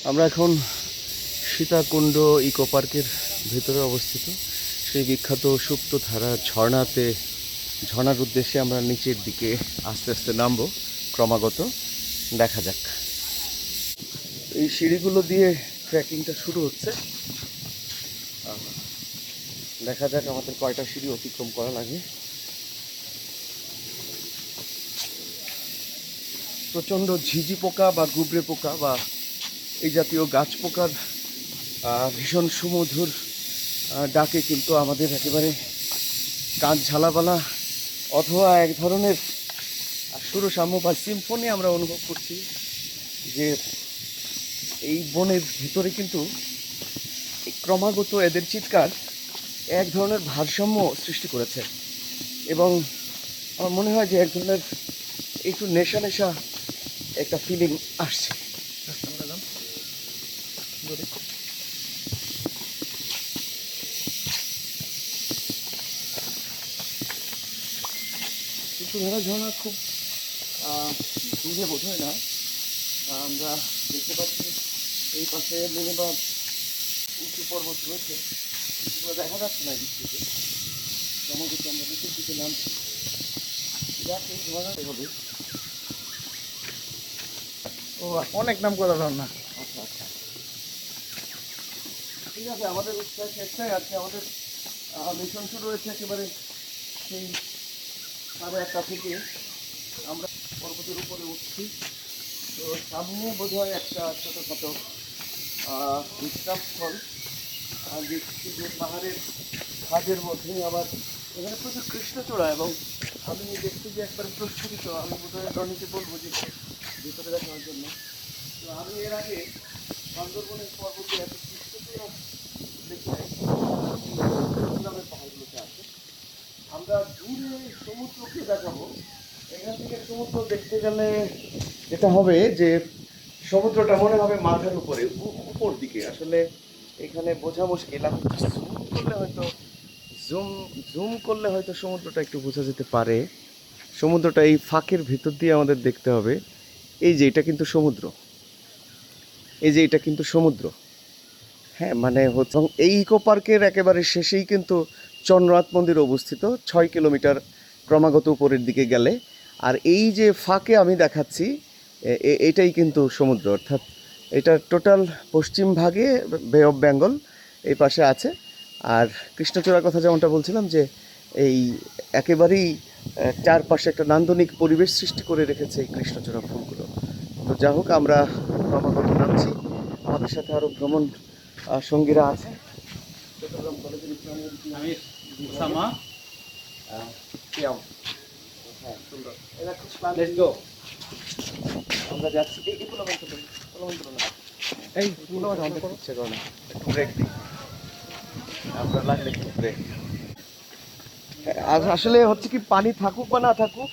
আমরা এখন সীতাকুণ্ড ইকো পার্কের ভেতরে অবস্থিত। সেই বিখ্যাত সুপ্ত ধারা ঝর্ণার উদ্দেশ্যে আমরা নিচের দিকে আস্তে আস্তে নামবো ক্রমাগত। দেখা যাক, এই সিঁড়িগুলো দিয়ে ট্রেকিংটা শুরু হচ্ছে। দেখা যাক আমাদের কয়টা সিঁড়ি অতিক্রম করা লাগে। প্রচণ্ড ঝিঝি পোকা বা গুবরে পোকা বা এই জাতীয় গাছ পোকার ভীষণ সুমধুর ডাকে কিন্তু আমাদের একেবারে কান ঝালাপালা অথবা এক ধরনের সুরসাম্য বা সিম্ফনি আমরা অনুভব করছি যে এই বনের ভিতরে কিন্তু ক্রমাগত এদের চিৎকার এক ধরনের ভারসাম্য সৃষ্টি করেছে এবং আমার মনে হয় যে এক ধরনের একটু নেশা নেশা একটা ফিলিং আসছে। সুপ্তধারা ঝর্ণা খুব দূরে বোধ হয় না। আমরা দেখতে পাচ্ছি এই পাশে মিনিমাম উঁচু পর্বত রয়েছে, সেগুলো দেখা যাচ্ছে না দিক থেকে। ক্রমাগত আমরা নিচের দিকে নামছি, যাক এই ঝর্ণাটাই হবে। ও অনেক নাম করা ঝর্ণা। আচ্ছা আচ্ছা, ঠিক আছে। আমাদের উৎসাহ চেষ্টাই আছে। আমাদের মিশন শুরু হয়েছে একেবারে সেই 1:30 থেকে আমরা পর্বতের উপরে উঠছি। তো সামনে বোধহয় একটা ছোটোখাটো বিশ্রামস্থল। দেখছি যে পাহাড়ের খাদের মধ্যে আবার এখানে প্রচুর কৃষ্ণচূড়া এবং আমি দেখছি যে একবারে প্রস্ফুটিত। আমি বোধহয় রনিকে বলবো যে ভিতরে দেখার জন্য। তো আমি এর আগে বান্দরবনের পর্বতে এত কৃষ্ণচূড়া দেখি নাই, গ্রামের পাহাড়গুলোতে আছে। আমরা দূরে সমুদ্রকে দেখাবো। এখান থেকে সমুদ্র দেখতে গেলে যেটা হবে যে সমুদ্রটা মনে হবে মাথার উপরে উপর দিকে। আসলে এখানে বোঝা মুশকিল। আমি জুম করলে হয়তো সমুদ্রটা একটু বোঝা যেতে পারে। সমুদ্রটা এই ফাঁকের ভিতর দিয়ে আমাদের দেখতে হবে। এই যে এটা কিন্তু সমুদ্র, এই যে এটা কিন্তু সমুদ্র। হ্যাঁ, মানে হচ্ছে এই ইকো পার্কের একেবারে শেষেই কিন্তু চন্দ্রনাথ মন্দির অবস্থিত, 6 কিলোমিটার ক্রমাগত উপরের দিকে গেলে। আর এই যে ফাঁকে আমি দেখাচ্ছি এটাই কিন্তু সমুদ্র, অর্থাৎ এটা টোটাল পশ্চিম ভাগে বে অফ বেঙ্গল এই পাশে আছে। আর কৃষ্ণচূড়ার কথা যেমনটা বলছিলাম যে এই একেবারেই চারপাশে একটা নান্দনিক পরিবেশ সৃষ্টি করে রেখেছে এই কৃষ্ণচূড়া ফুলগুলো। তো যা হোক, আমরা ক্রমাগত নামছি। আমাদের সাথে আরও ভ্রমণ সঙ্গীরা আছে। চট্টগ্রাম কলেজের ইসলামী আমি উসামা। হ্যাঁ, সুন্দর। এরা খুব ক্লান্ত। Let's go. আমরা যাচ্ছি। এই পুলমেন্ট না, এই পুলমেন্ট আমাদের ইচ্ছে করে না, একটু ব্রেক দিই। আমরা লাগলে একটু ব্রেক। আসলে হচ্ছে কি, পানি থাকুক বা না থাকুক,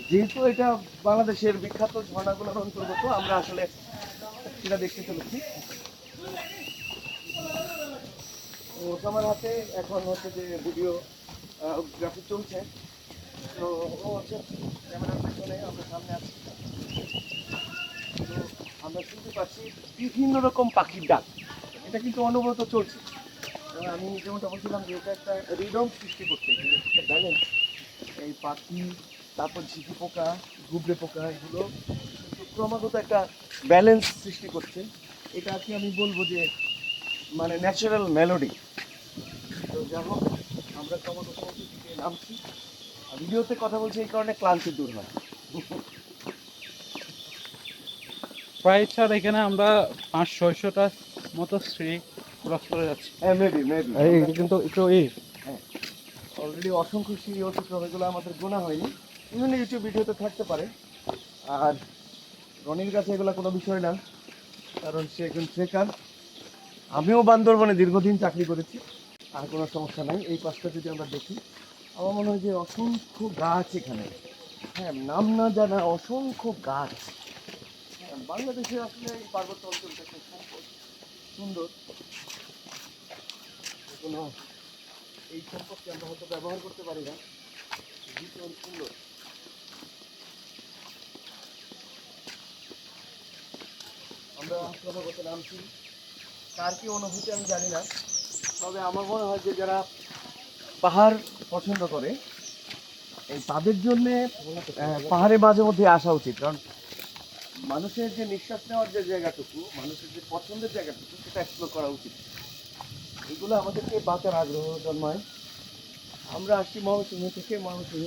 যেহেতু এটা বাংলাদেশের বিখ্যাত ঝর্ণাগুলোর অন্তর্গত, আমরা আসলে সেটা দেখতে চলেছি। ওসামার হাতে এখন হচ্ছে যে ভিডিও গ্রাফি চলছে। তো ও হচ্ছে ক্যামেরার পেছনে, আমরা সামনে আছি। তো আমরা শুনতে পাচ্ছি বিভিন্ন রকম পাখির ডাক। এটা কিন্তু অনবরত চলছে। আমি যেমনটা বলছিলাম যে এটা একটা রিদম সৃষ্টি করছে, একটা ব্যালেন্স। এই পাখি, তারপর ঝিঝি পোকা, গুবরে পোকা, এগুলো কিন্তু ক্রমাগত একটা ব্যালেন্স সৃষ্টি করছে। এটা আর কি আমি বলবো যে মানে ন্যাচারাল মেলোডি। তো যা হোক, আমরা ক্রমাগত দিকে নামছি। ভিডিওতে কথা বলছি এই কারণে ক্লান্তি দূর হয়। প্রায় স্যার এখানে আমরা 500-600টা মতো সিঁড়ি ক্রস করে যাচ্ছি। হ্যাঁ, মেবি মেবি এই কিন্তু একটু হ্যাঁ, অলরেডি অসংখ্য সিঁড়ি অতিক্রম, এগুলো আমাদের গোনা হয়নি। বিভিন্ন ইউটিউব ভিডিওতে থাকতে পারে। আর রনির কাছে এগুলো কোনো বিষয় না, কারণ সে একজন ট্রেকার। আমিও বান্দরবনে দীর্ঘদিন চাকরি করেছি, আর কোনো সমস্যা নাই। এই পাশটা যদি আমরা দেখি, আমার মনে হয় যে অসংখ্য গাছ এখানে। হ্যাঁ, নাম না জানা অসংখ্য গাছ। হ্যাঁ, বাংলাদেশে আসলে এই পার্বত্য অঞ্চলটা খুব সম্পদ, সুন্দর। কোনো এই সম্পদকে আমরা হয়তো ব্যবহার করতে পারি না, ভীষণ সুন্দর। আমরা ক্রমাগত নামছি। কার কি অনুভূতি আমি জানি না, তবে আমার মনে হয় যে যারা পাহাড় পছন্দ করে এই তাদের জন্যে পাহাড়ে মাঝে মধ্যে আসা উচিত। কারণ মানুষের যে নিঃশ্বাস নেওয়ার যে জায়গাটুকু, মানুষের যে পছন্দের জায়গাটুকু, সেটা এক্সপ্লোর করা উচিত। এগুলো আমাদেরকে বাঁচার আগ্রহ জন্মায়। আমরা আসছি ময়মনসিংহ থেকে। ময়মনসিংহ